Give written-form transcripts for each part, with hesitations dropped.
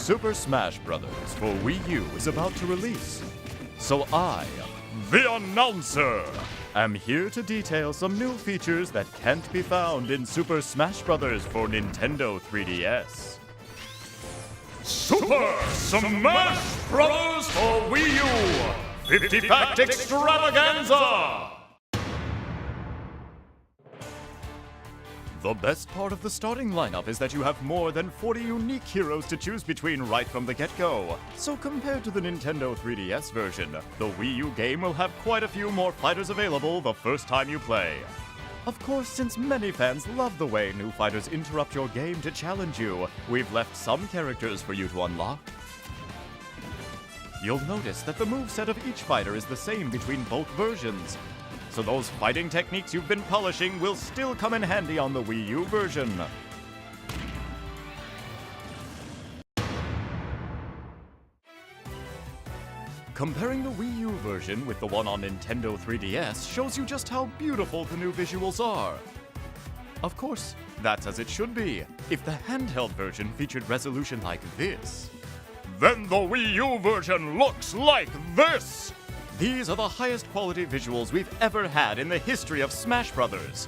Super Smash Bros. For Wii U is about to release. So I, the announcer, am here to detail some new features that can't be found in Super Smash Bros. For Nintendo 3DS. Super Smash Bros. For Wii U 50-Fact Extravaganza! The best part of the starting lineup is that you have more than 40 unique heroes to choose between right from the get-go. So compared to the Nintendo 3DS version, the Wii U game will have quite a few more fighters available the first time you play. Of course, since many fans love the way new fighters interrupt your game to challenge you, we've left some characters for you to unlock. You'll notice that the moveset of each fighter is the same between both versions. So those fighting techniques you've been polishing will still come in handy on the Wii U version. Comparing the Wii U version with the one on Nintendo 3DS shows you just how beautiful the new visuals are. Of course, that's as it should be. If the handheld version featured resolution like this, then the Wii U version looks like this! These are the highest quality visuals we've ever had in the history of Smash Bros.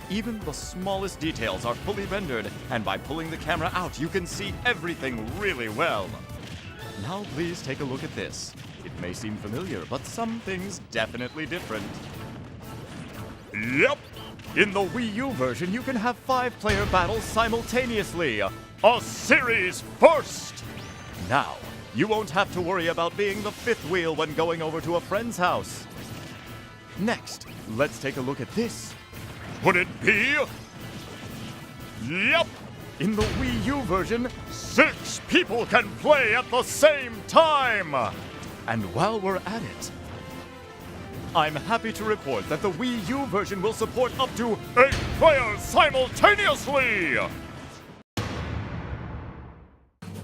Even the smallest details are fully rendered, and by pulling the camera out, you can see everything really well. Now please take a look at this. It may seem familiar, but some things definitely different. Yep! In the Wii U version, you can have 5-player battles simultaneously. A series first! Now, you won't have to worry about being the fifth wheel when going over to a friend's house. Next, let's take a look at this. Would it be? Yep! In the Wii U version, 6 people can play at the same time! And while we're at it, I'm happy to report that the Wii U version will support up to 8 players simultaneously!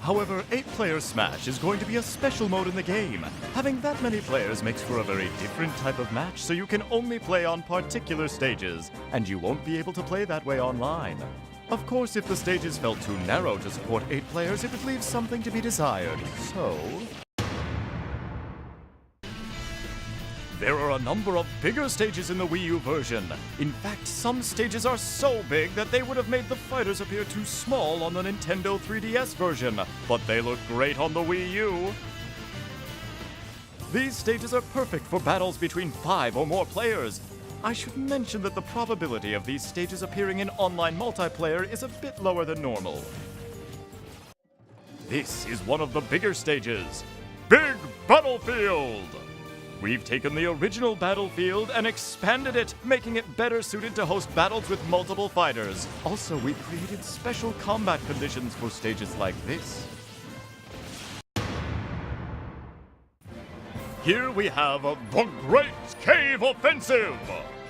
However, 8-player Smash is going to be a special mode in the game. Having that many players makes for a very different type of match, so you can only play on particular stages, and you won't be able to play that way online. Of course, if the stages felt too narrow to support 8 players, it would leave something to be desired. So there are a number of bigger stages in the Wii U version. In fact, some stages are so big that they would have made the fighters appear too small on the Nintendo 3DS version, but they look great on the Wii U. These stages are perfect for battles between 5 or more players. I should mention that the probability of these stages appearing in online multiplayer is a bit lower than normal. This is one of the bigger stages, Big Battlefield! We've taken the original Battlefield and expanded it, making it better suited to host battles with multiple fighters. Also, we've created special combat conditions for stages like this. Here we have the Great Cave Offensive!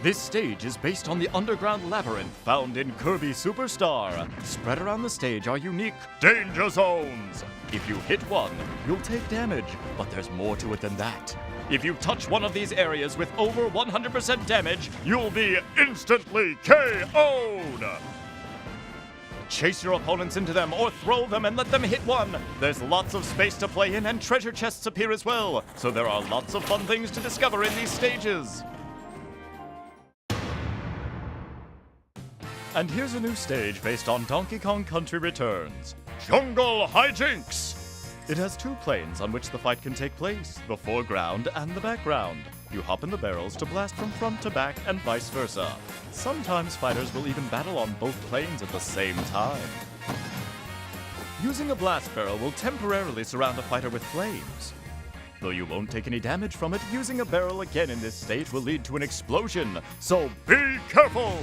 This stage is based on the underground labyrinth found in Kirby Superstar. Spread around the stage are unique danger zones. If you hit one, you'll take damage, but there's more to it than that. If you touch one of these areas with over 100% damage, you'll be instantly KO'd! Chase your opponents into them or throw them and let them hit one! There's lots of space to play in and treasure chests appear as well, so there are lots of fun things to discover in these stages. And here's a new stage based on Donkey Kong Country Returns, Jungle Hijinks! It has 2 planes on which the fight can take place, the foreground and the background. You hop in the barrels to blast from front to back and vice versa. Sometimes fighters will even battle on both planes at the same time. Using a blast barrel will temporarily surround a fighter with flames. Though you won't take any damage from it, using a barrel again in this stage will lead to an explosion, so be careful!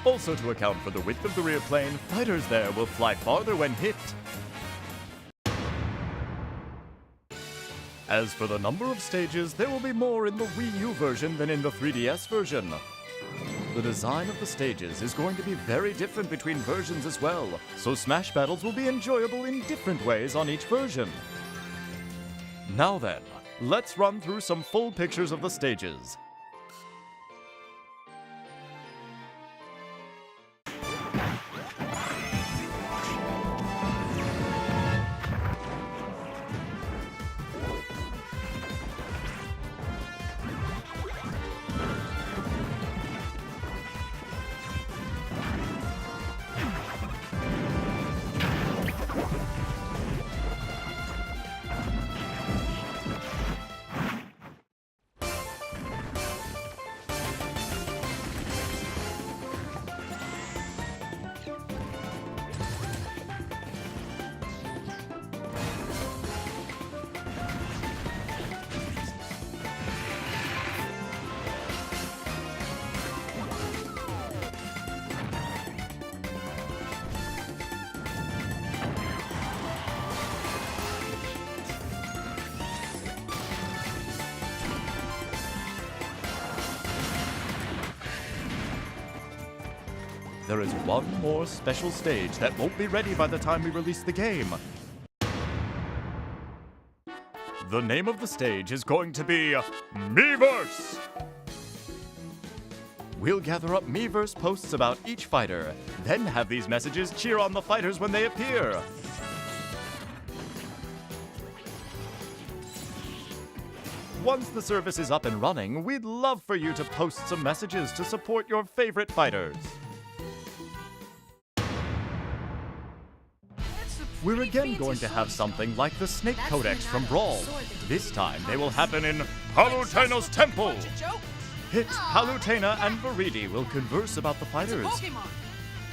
Also, to account for the width of the rear plane, fighters there will fly farther when hit. As for the number of stages, there will be more in the Wii U version than in the 3DS version. The design of the stages is going to be very different between versions as well, so Smash battles will be enjoyable in different ways on each version. Now then, let's run through some full pictures of the stages. there is one more special stage that won't be ready by the time we release the game. The name of the stage is going to be Miiverse! We'll gather up Miiverse posts about each fighter, then have these messages cheer on the fighters when they appear. Once the service is up and running, we'd love for you to post some messages to support your favorite fighters. We're again going to have something like the Snake Codex from Brawl. This time, they will happen in Palutena's Temple. Hit, Palutena, and Viridi will converse about the fighters.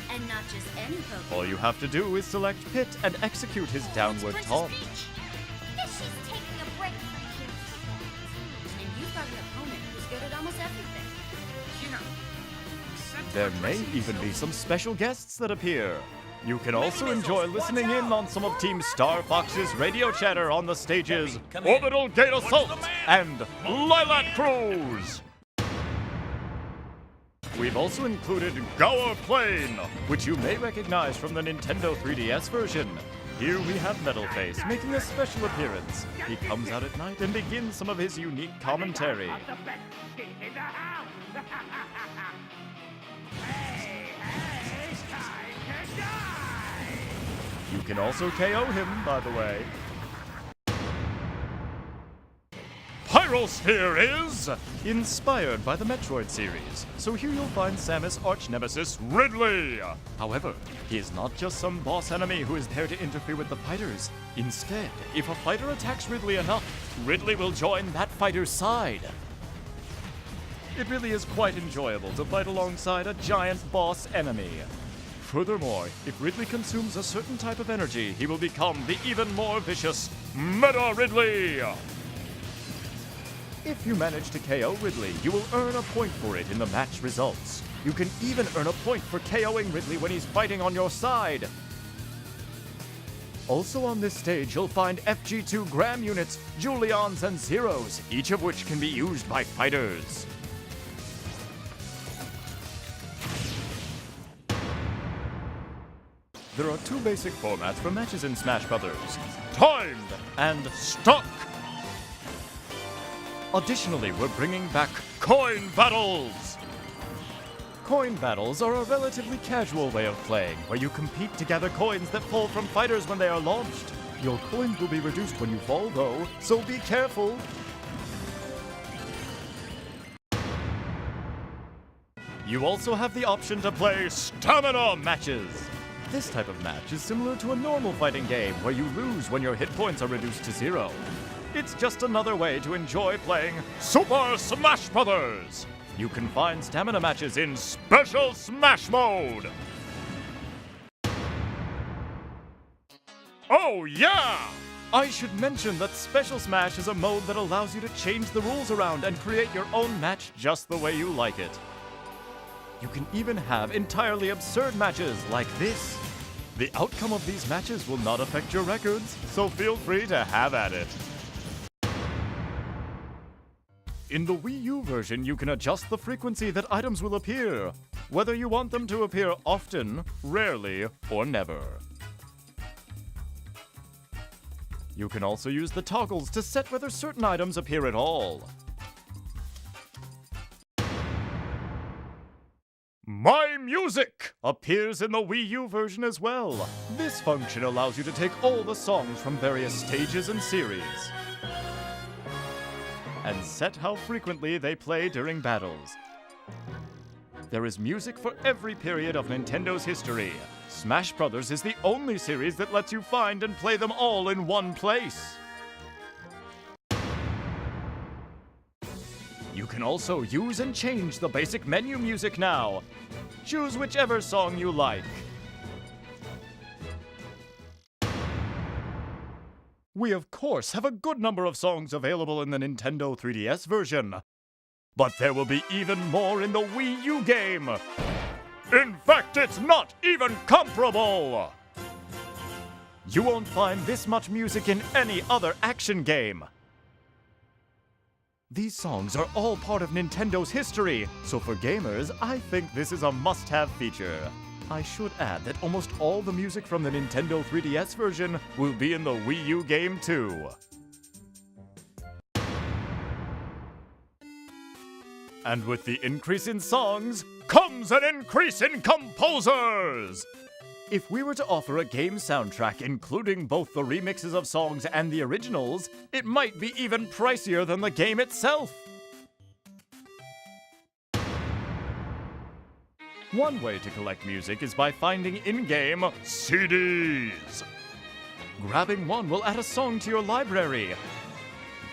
And not just any Pokemon. All you have to do is select Pit and execute his downward taunt. She's taking a break from killing Pokemon. And you've got an opponent who's good at almost everything. You know. There may even be some special guests that appear. You can also enjoy listening in on some of Team Star Fox's radio chatter on the stages Orbital Gate Assault and Lilac Cruise. We've also included Gower Plain, which you may recognize from the Nintendo 3DS version. Here we have Metalface making a special appearance. He comes out at night and begins some of his unique commentary. You can also KO him, by the way. Pyrosphere is inspired by the Metroid series, so here you'll find Samus' arch-nemesis, Ridley. However, he is not just some boss enemy who is there to interfere with the fighters. Instead, if a fighter attacks Ridley enough, Ridley will join that fighter's side. It really is quite enjoyable to fight alongside a giant boss enemy. Furthermore, if Ridley consumes a certain type of energy, he will become the even more vicious Meta Ridley! If you manage to KO Ridley, you will earn a point for it in the match results. You can even earn a point for KOing Ridley when he's fighting on your side. Also on this stage, you'll find FG2 Gram units, Julians, and Zeros, each of which can be used by fighters. There are two basic formats for matches in Smash Bros. Timed and Stuck. Additionally, we're bringing back Coin Battles! Coin Battles are a relatively casual way of playing, where you compete to gather coins that fall from fighters when they are launched. Your coins will be reduced when you fall, though, so be careful! You also have the option to play Stamina Matches! This type of match is similar to a normal fighting game, where you lose when your hit points are reduced to 0. It's just another way to enjoy playing Super Smash Bros. You can find stamina matches in Special Smash Mode. Oh yeah! I should mention that Special Smash is a mode that allows you to change the rules around and create your own match just the way you like it. You can even have entirely absurd matches like this. The outcome of these matches will not affect your records, so feel free to have at it. In the Wii U version, you can adjust the frequency that items will appear, whether you want them to appear often, rarely, or never. You can also use the toggles to set whether certain items appear at all. My Music appears in the Wii U version as well. This function allows you to take all the songs from various stages and series and set how frequently they play during battles. There is music for every period of Nintendo's history. Smash Bros. Is the only series that lets you find and play them all in one place. You can also use and change the basic menu music now. Choose whichever song you like. We, of course, have a good number of songs available in the Nintendo 3DS version. But there will be even more in the Wii U game. In fact, it's not even comparable! You won't find this much music in any other action game. These songs are all part of Nintendo's history, so for gamers, I think this is a must-have feature. I should add that almost all the music from the Nintendo 3DS version will be in the Wii U game too. And with the increase in songs, comes an increase in composers! If we were to offer a game soundtrack including both the remixes of songs and the originals, it might be even pricier than the game itself! One way to collect music is by finding in-game CDs. Grabbing one will add a song to your library.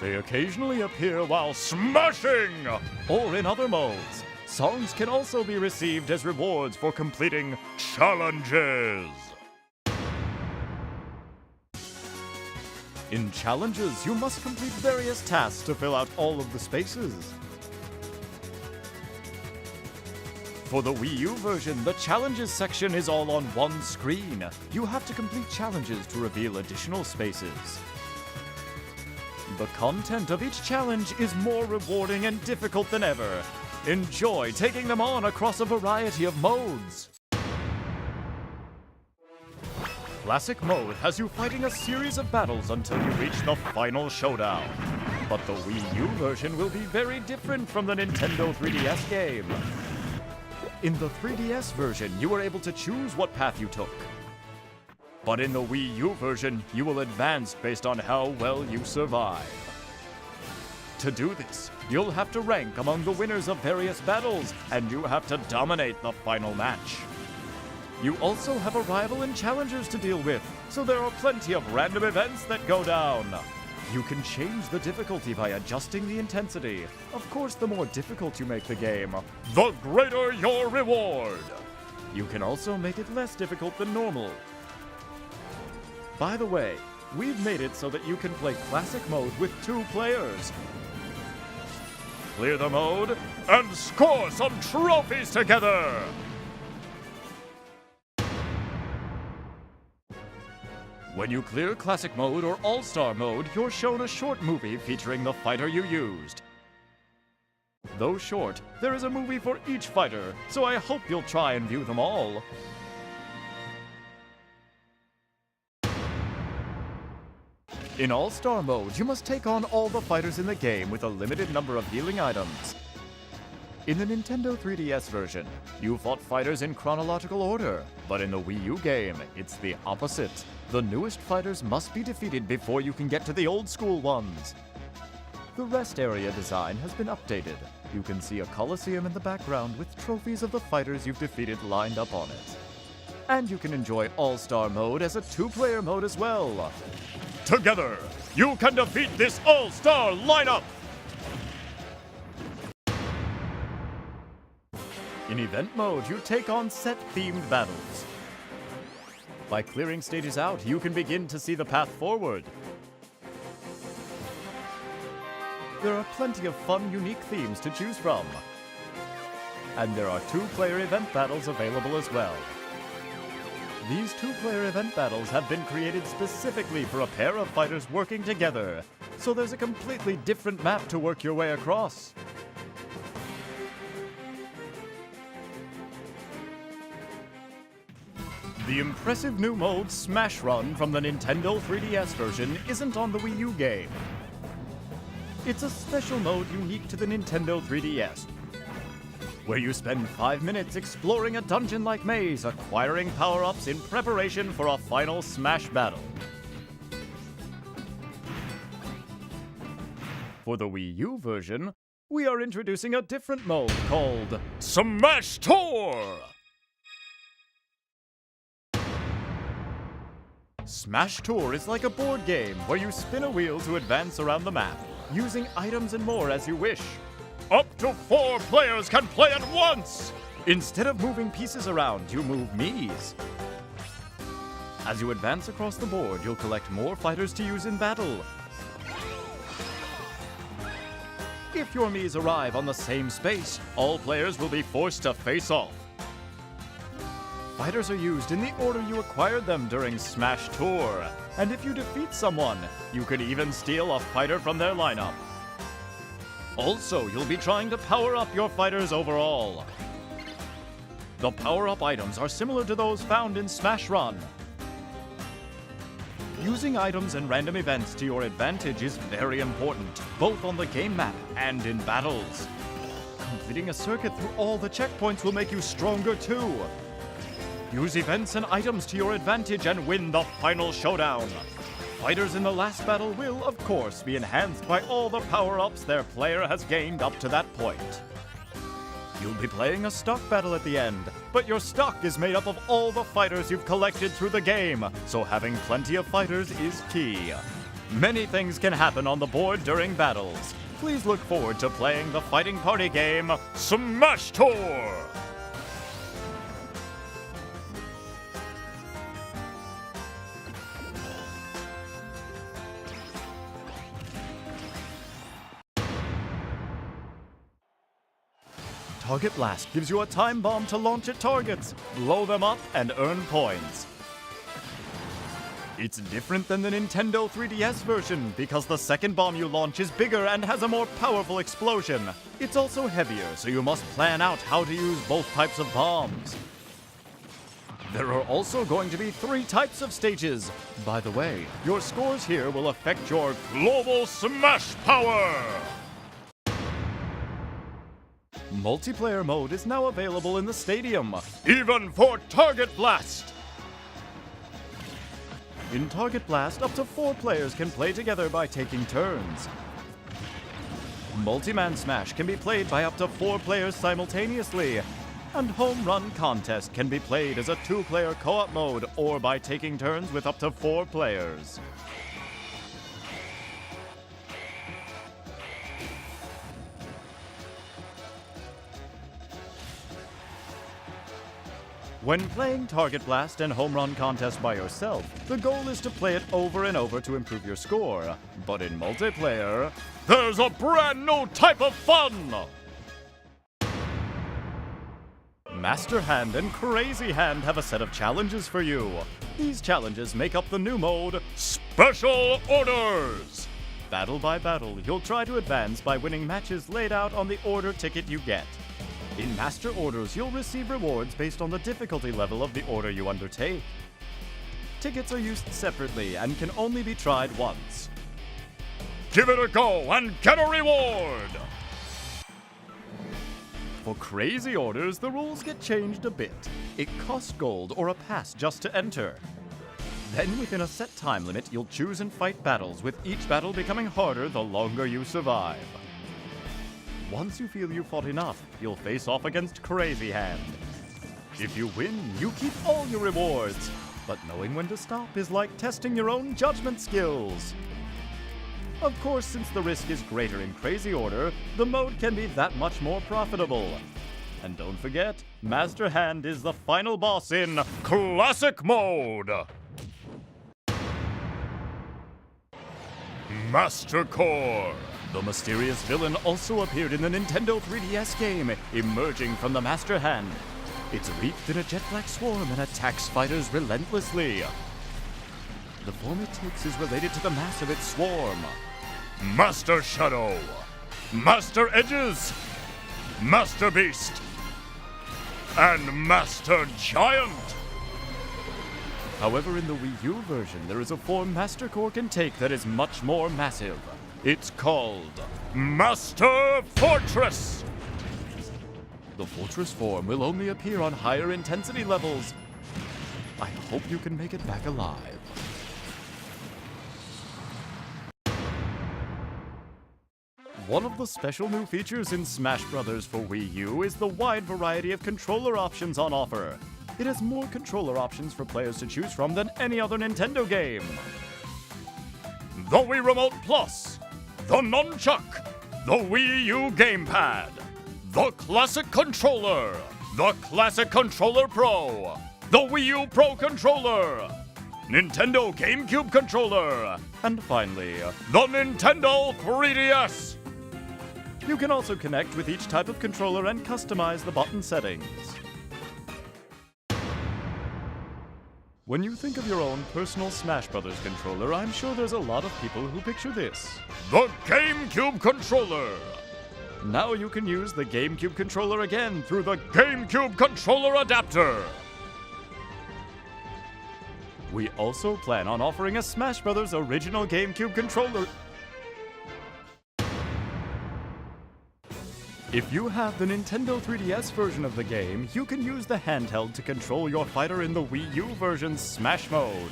They occasionally appear while smashing, or in other modes. Songs can also be received as rewards for completing challenges. In challenges, you must complete various tasks to fill out all of the spaces. For the Wii U version, the challenges section is all on one screen. You have to complete challenges to reveal additional spaces. The content of each challenge is more rewarding and difficult than ever. Enjoy taking them on across a variety of modes. Classic mode has you fighting a series of battles until you reach the final showdown. But the Wii U version will be very different from the Nintendo 3DS game. In the 3DS version, you were able to choose what path you took. But in the Wii U version, you will advance based on how well you survive. To do this, you'll have to rank among the winners of various battles, and you have to dominate the final match. You also have a rival and challengers to deal with, so there are plenty of random events that go down. You can change the difficulty by adjusting the intensity. Of course, the more difficult you make the game, the greater your reward. You can also make it less difficult than normal. By the way, we've made it so that you can play Classic mode with 2 players. Clear the mode and score some trophies together! When you clear Classic mode or All-Star mode, you're shown a short movie featuring the fighter you used. Though short, there is a movie for each fighter, so I hope you'll try and view them all. In All-Star mode, you must take on all the fighters in the game with a limited number of healing items. In the Nintendo 3DS version, you fought fighters in chronological order, but in the Wii U game, it's the opposite. The newest fighters must be defeated before you can get to the old-school ones. The rest area design has been updated. You can see a coliseum in the background with trophies of the fighters you've defeated lined up on it. And you can enjoy All-Star mode as a 2-player mode as well. Together, you can defeat this all-star lineup! In event mode, you take on set-themed battles. By clearing stages out, you can begin to see the path forward. There are plenty of fun, unique themes to choose from. And there are 2-player event battles available as well. These 2-player event battles have been created specifically for a pair of fighters working together, so there's a completely different map to work your way across. The impressive new mode Smash Run from the Nintendo 3DS version isn't on the Wii U game. It's a special mode unique to the Nintendo 3DS, where you spend 5 minutes exploring a dungeon-like maze, acquiring power-ups in preparation for a final Smash battle. For the Wii U version, we are introducing a different mode called Smash Tour! Smash Tour is like a board game where you spin a wheel to advance around the map, using items and more as you wish. Up to 4 players can play at once! Instead of moving pieces around, you move Miis. As you advance across the board, you'll collect more fighters to use in battle. If your Miis arrive on the same space, all players will be forced to face off. Fighters are used in the order you acquired them during Smash Tour, and if you defeat someone, you could even steal a fighter from their lineup. Also, you'll be trying to power up your fighters overall. The power-up items are similar to those found in Smash Run. Using items and random events to your advantage is very important, both on the game map and in battles. Completing a circuit through all the checkpoints will make you stronger too. Use events and items to your advantage and win the final showdown. Fighters in the last battle will, of course, be enhanced by all the power-ups their player has gained up to that point. You'll be playing a stock battle at the end, but your stock is made up of all the fighters you've collected through the game, so having plenty of fighters is key. Many things can happen on the board during battles. Please look forward to playing the fighting party game, Smash Tour! Target Blast gives you a time bomb to launch at targets, blow them up, and earn points. It's different than the Nintendo 3DS version because the second bomb you launch is bigger and has a more powerful explosion. It's also heavier, so you must plan out how to use both types of bombs. There are also going to be 3 types of stages. By the way, your scores here will affect your global smash power! Multiplayer mode is now available in the stadium, even for Target Blast! In Target Blast, up to 4 players can play together by taking turns. Multi-Man Smash can be played by up to 4 players simultaneously, and Home Run Contest can be played as a 2-player co-op mode or by taking turns with up to 4 players. When playing Target Blast and Home Run Contest by yourself, the goal is to play it over and over to improve your score. But in multiplayer, there's a brand new type of fun! Master Hand and Crazy Hand have a set of challenges for you. These challenges make up the new mode, Special Orders! Battle by battle, you'll try to advance by winning matches laid out on the order ticket you get. In Master Orders, you'll receive rewards based on the difficulty level of the order you undertake. Tickets are used separately and can only be tried once. Give it a go and get a reward! For Crazy Orders, the rules get changed a bit. It costs gold or a pass just to enter. Then, within a set time limit, you'll choose and fight battles, with each battle becoming harder the longer you survive. Once you feel you've fought enough, you'll face off against Crazy Hand. If you win, you keep all your rewards. But knowing when to stop is like testing your own judgment skills. Of course, since the risk is greater in Crazy Order, the mode can be that much more profitable. And don't forget, Master Hand is the final boss in Classic Mode! Master Core! The mysterious villain also appeared in the Nintendo 3DS game, emerging from the Master Hand. It's wreathed in a jet black swarm and attacks fighters relentlessly. The form it takes is related to the mass of its swarm. Master Shadow, Master Edges, Master Beast, and Master Giant! However, in the Wii U version, there is a form Master Core can take that is much more massive. It's called Master Fortress! The Fortress form will only appear on higher intensity levels. I hope you can make it back alive. One of the special new features in Smash Bros. For Wii U is the wide variety of controller options on offer. It has more controller options for players to choose from than any other Nintendo game. The Wii Remote Plus, the Nunchuck, the Wii U Gamepad, the Classic Controller, the Classic Controller Pro, the Wii U Pro Controller, Nintendo GameCube Controller, and finally, the Nintendo 3DS. You can also connect with each type of controller and customize the button settings. When you think of your own personal Smash Bros. Controller, I'm sure there's a lot of people who picture this. The GameCube Controller! Now you can use the GameCube controller again through the GameCube controller adapter. We also plan on offering a Smash Bros. Original GameCube controller. If you have the Nintendo 3DS version of the game, you can use the handheld to control your fighter in the Wii U version's Smash mode.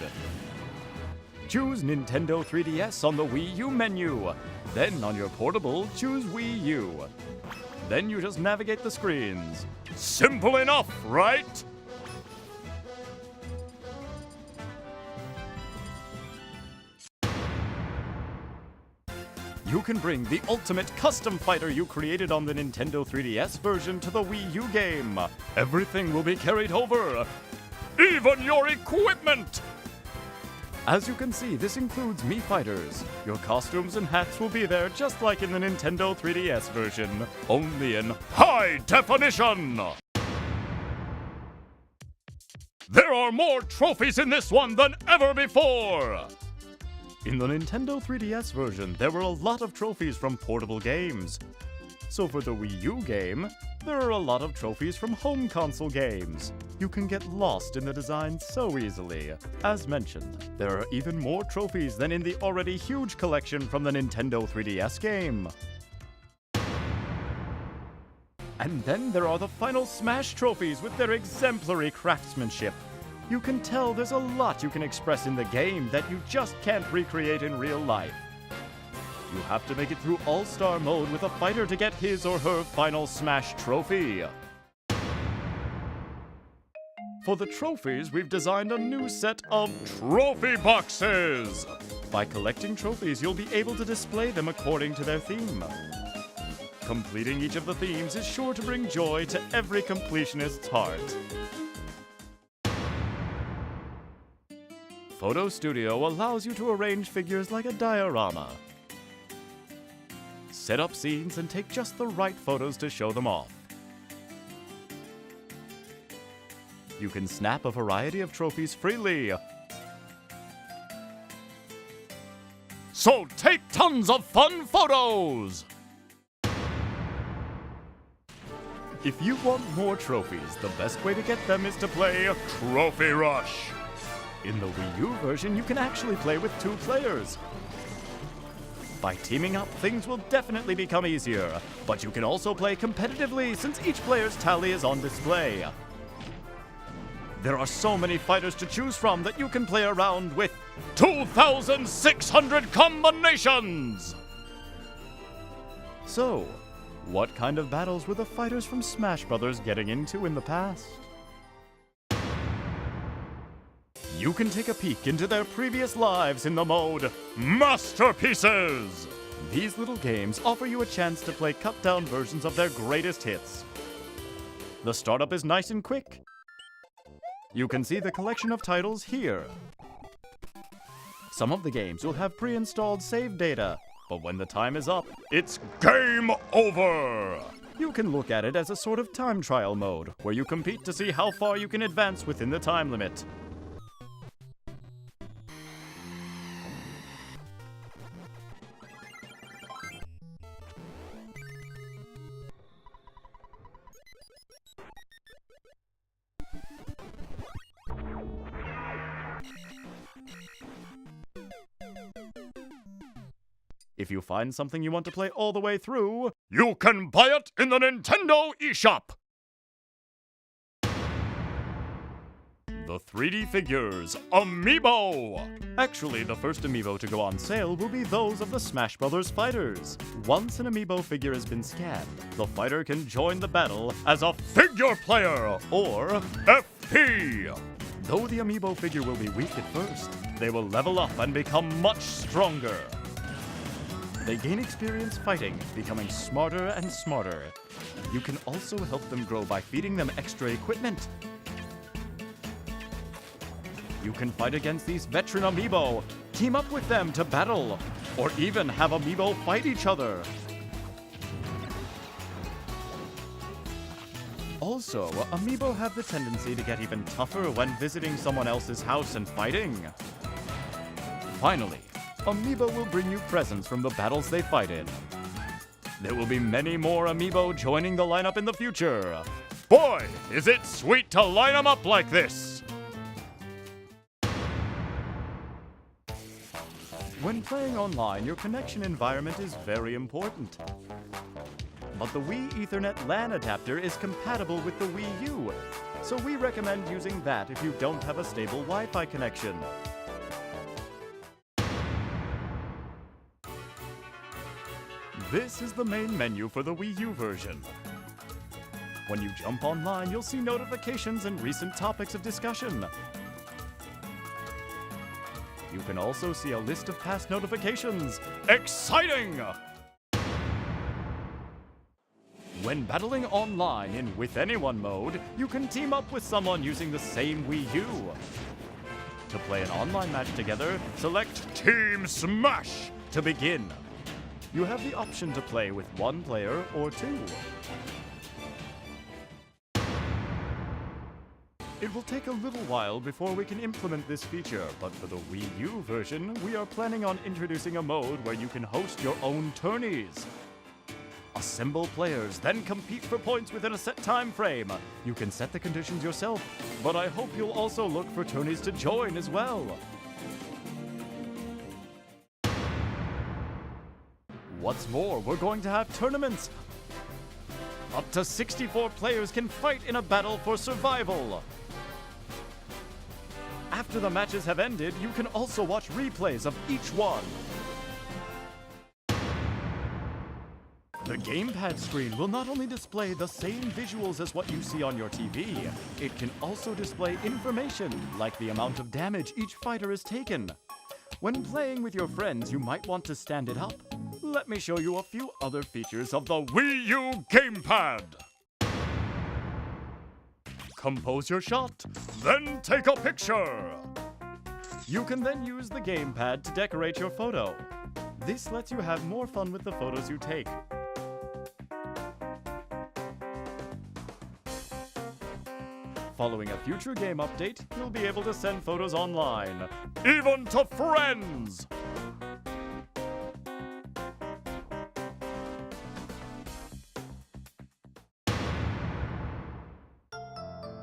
Choose Nintendo 3DS on the Wii U menu. Then on your portable, choose Wii U. Then you just navigate the screens. Simple enough, right? You can bring the ultimate custom fighter you created on the Nintendo 3DS version to the Wii U game. Everything will be carried over, even your equipment! As you can see, this includes Mii Fighters. Your costumes and hats will be there just like in the Nintendo 3DS version, only in high definition! There are more trophies in this one than ever before! In the Nintendo 3DS version, there were a lot of trophies from portable games. So for the Wii U game, there are a lot of trophies from home console games. You can get lost in the design so easily. As mentioned, there are even more trophies than in the already huge collection from the Nintendo 3DS game. And then there are the final Smash trophies with their exemplary craftsmanship. You can tell there's a lot you can express in the game that you just can't recreate in real life. You have to make it through All-Star mode with a fighter to get his or her final Smash trophy. For the trophies, we've designed a new set of trophy boxes! By collecting trophies, you'll be able to display them according to their theme. Completing each of the themes is sure to bring joy to every completionist's heart. Photo Studio allows you to arrange figures like a diorama. Set up scenes and take just the right photos to show them off. You can snap a variety of trophies freely. So take tons of fun photos! If you want more trophies, the best way to get them is to play Trophy Rush. In the Wii U version, you can actually play with 2 players. By teaming up, things will definitely become easier, but you can also play competitively since each player's tally is on display. There are so many fighters to choose from that you can play around with 2,600 combinations! So, what kind of battles were the fighters from Smash Bros. Getting into in the past? You can take a peek into their previous lives in the mode Masterpieces! These little games offer you a chance to play cut-down versions of their greatest hits. The startup is nice and quick. You can see the collection of titles here. Some of the games will have pre-installed save data, but when the time is up, it's game over! You can look at it as a sort of time trial mode, where you compete to see how far you can advance within the time limit. If you find something you want to play all the way through, you can buy it in the Nintendo eShop! The 3D figures, Amiibo! Actually, the first Amiibo to go on sale will be those of the Smash Bros. Fighters. Once an Amiibo figure has been scanned, the fighter can join the battle as a figure player, or FP! Though the Amiibo figure will be weak at first, they will level up and become much stronger. They gain experience fighting, becoming smarter and smarter. You can also help them grow by feeding them extra equipment. You can fight against these veteran Amiibo, team up with them to battle, or even have Amiibo fight each other. Also, Amiibo have the tendency to get even tougher when visiting someone else's house and fighting. Finally, Amiibo will bring you presents from the battles they fight in. There will be many more amiibo joining the lineup in the future. Boy, is it sweet to line them up like this! When playing online, your connection environment is very important. But the Wii Ethernet LAN adapter is compatible with the Wii U, so we recommend using that if you don't have a stable Wi-Fi connection. This is the main menu for the Wii U version. When you jump online, you'll see notifications and recent topics of discussion. You can also see a list of past notifications. Exciting! When battling online in With Anyone mode, you can team up with someone using the same Wii U. To play an online match together, select Team Smash to begin. You have the option to play with one player or two. It will take a little while before we can implement this feature, but for the Wii U version, we are planning on introducing a mode where you can host your own tourneys. Assemble players, then compete for points within a set time frame. You can set the conditions yourself, but I hope you'll also look for tourneys to join as well. What's more, we're going to have tournaments. Up to 64 players can fight in a battle for survival. After the matches have ended, you can also watch replays of each one. The gamepad screen will not only display the same visuals as what you see on your TV, it can also display information like the amount of damage each fighter has taken. When playing with your friends, you might want to stand it up. Let me show you a few other features of the Wii U gamepad. Compose your shot, then take a picture. You can then use the gamepad to decorate your photo. This lets you have more fun with the photos you take. Following a future game update, you'll be able to send photos online, even to friends!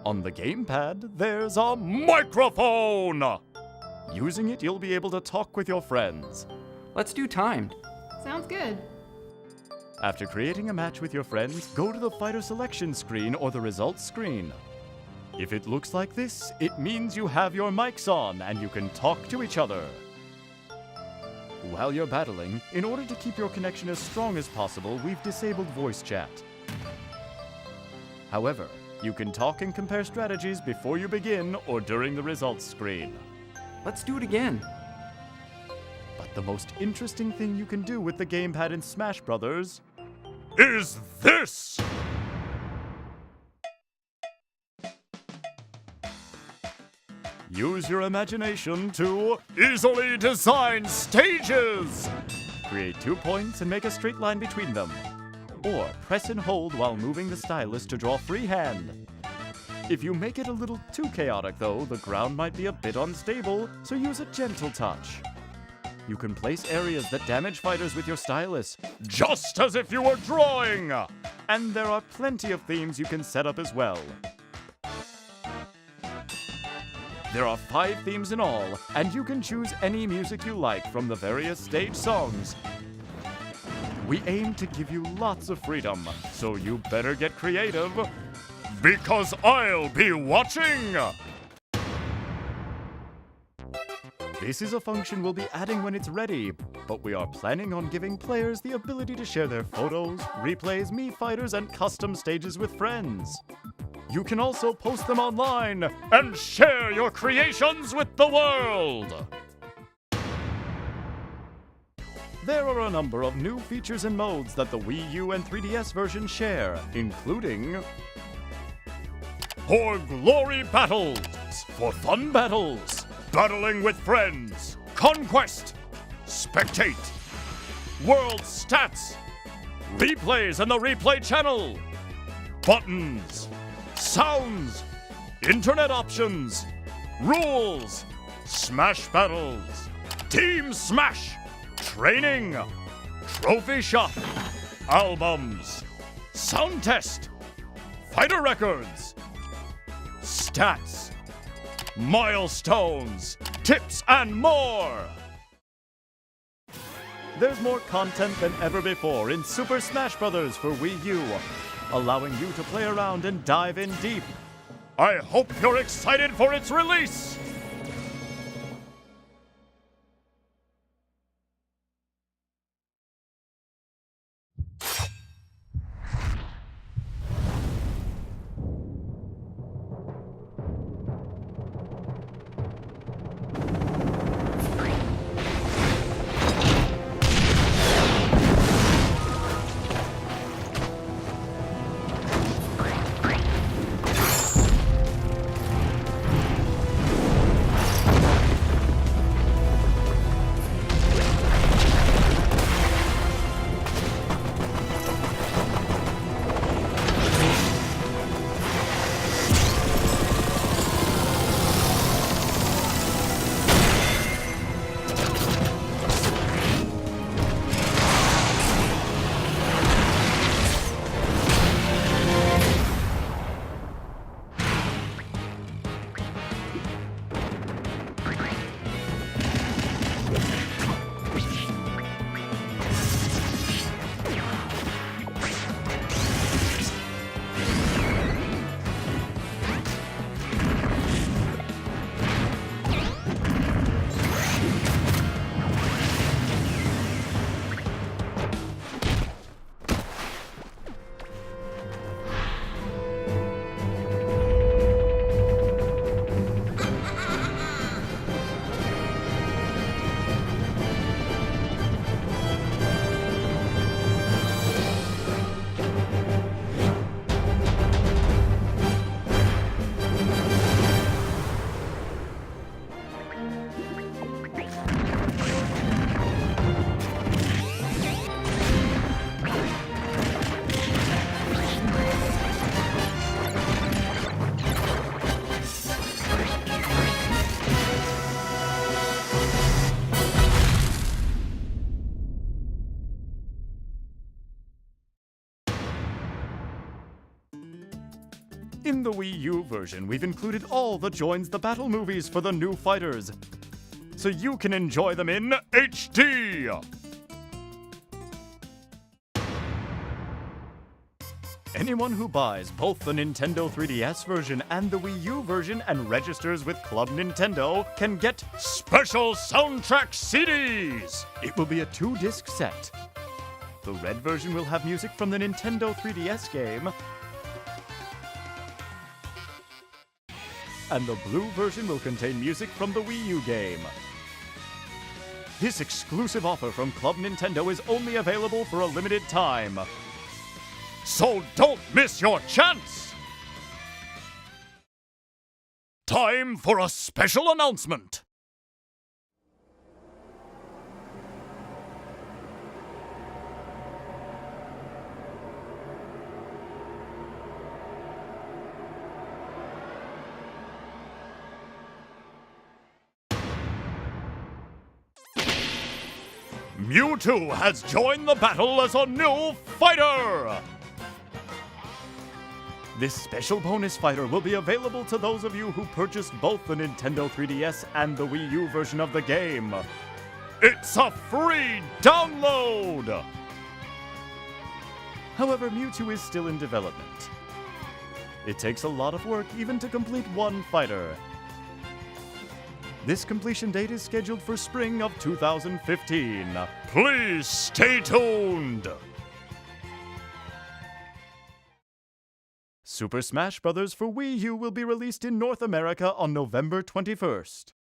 On the gamepad, there's a microphone! Using it, you'll be able to talk with your friends. Let's do timed. Sounds good. After creating a match with your friends, go to the fighter selection screen or the results screen. If it looks like this, it means you have your mics on and you can talk to each other. While you're battling, in order to keep your connection as strong as possible, we've disabled voice chat. However, you can talk and compare strategies before you begin or during the results screen. Let's do it again. But the most interesting thing you can do with the gamepad in Smash Brothers is this! Use your imagination to easily design stages! Create 2 points and make a straight line between them. Or press and hold while moving the stylus to draw freehand. If you make it a little too chaotic though, the ground might be a bit unstable, so use a gentle touch. You can place areas that damage fighters with your stylus, just as if you were drawing! And there are plenty of themes you can set up as well. There are 5 themes in all, and you can choose any music you like from the various stage songs. We aim to give you lots of freedom, so you better get creative, because I'll be watching! This is a function we'll be adding when it's ready, but we are planning on giving players the ability to share their photos, replays, Mii Fighters, and custom stages with friends. You can also post them online and share your creations with the world! There are a number of new features and modes that the Wii U and 3DS versions share, including For Glory Battles, for fun battles, battling with friends, Conquest, Spectate, World Stats, Replays in the Replay channel, Buttons, Sounds, Internet Options, Rules, Smash Battles, Team Smash, Training, Trophy Shop, albums, sound test, fighter records, stats, milestones, tips, and more! There's more content than ever before in Super Smash Bros. For Wii U, allowing you to play around and dive in deep. I hope you're excited for its release! In the Wii U version, we've included all the Joins the Battle movies for the new fighters, so you can enjoy them in HD! Anyone who buys both the Nintendo 3DS version and the Wii U version and registers with Club Nintendo can get special soundtrack CDs! It will be a 2-disc set. The red version will have music from the Nintendo 3DS game, and the blue version will contain music from the Wii U game. This exclusive offer from Club Nintendo is only available for a limited time. So don't miss your chance! Time for a special announcement! Mewtwo has joined the battle as a new fighter! This special bonus fighter will be available to those of you who purchased both the Nintendo 3DS and the Wii U version of the game. It's a free download! However, Mewtwo is still in development. It takes a lot of work even to complete one fighter. This completion date is scheduled for spring of 2015. Please stay tuned! Super Smash Bros. For Wii U will be released in North America on November 21st.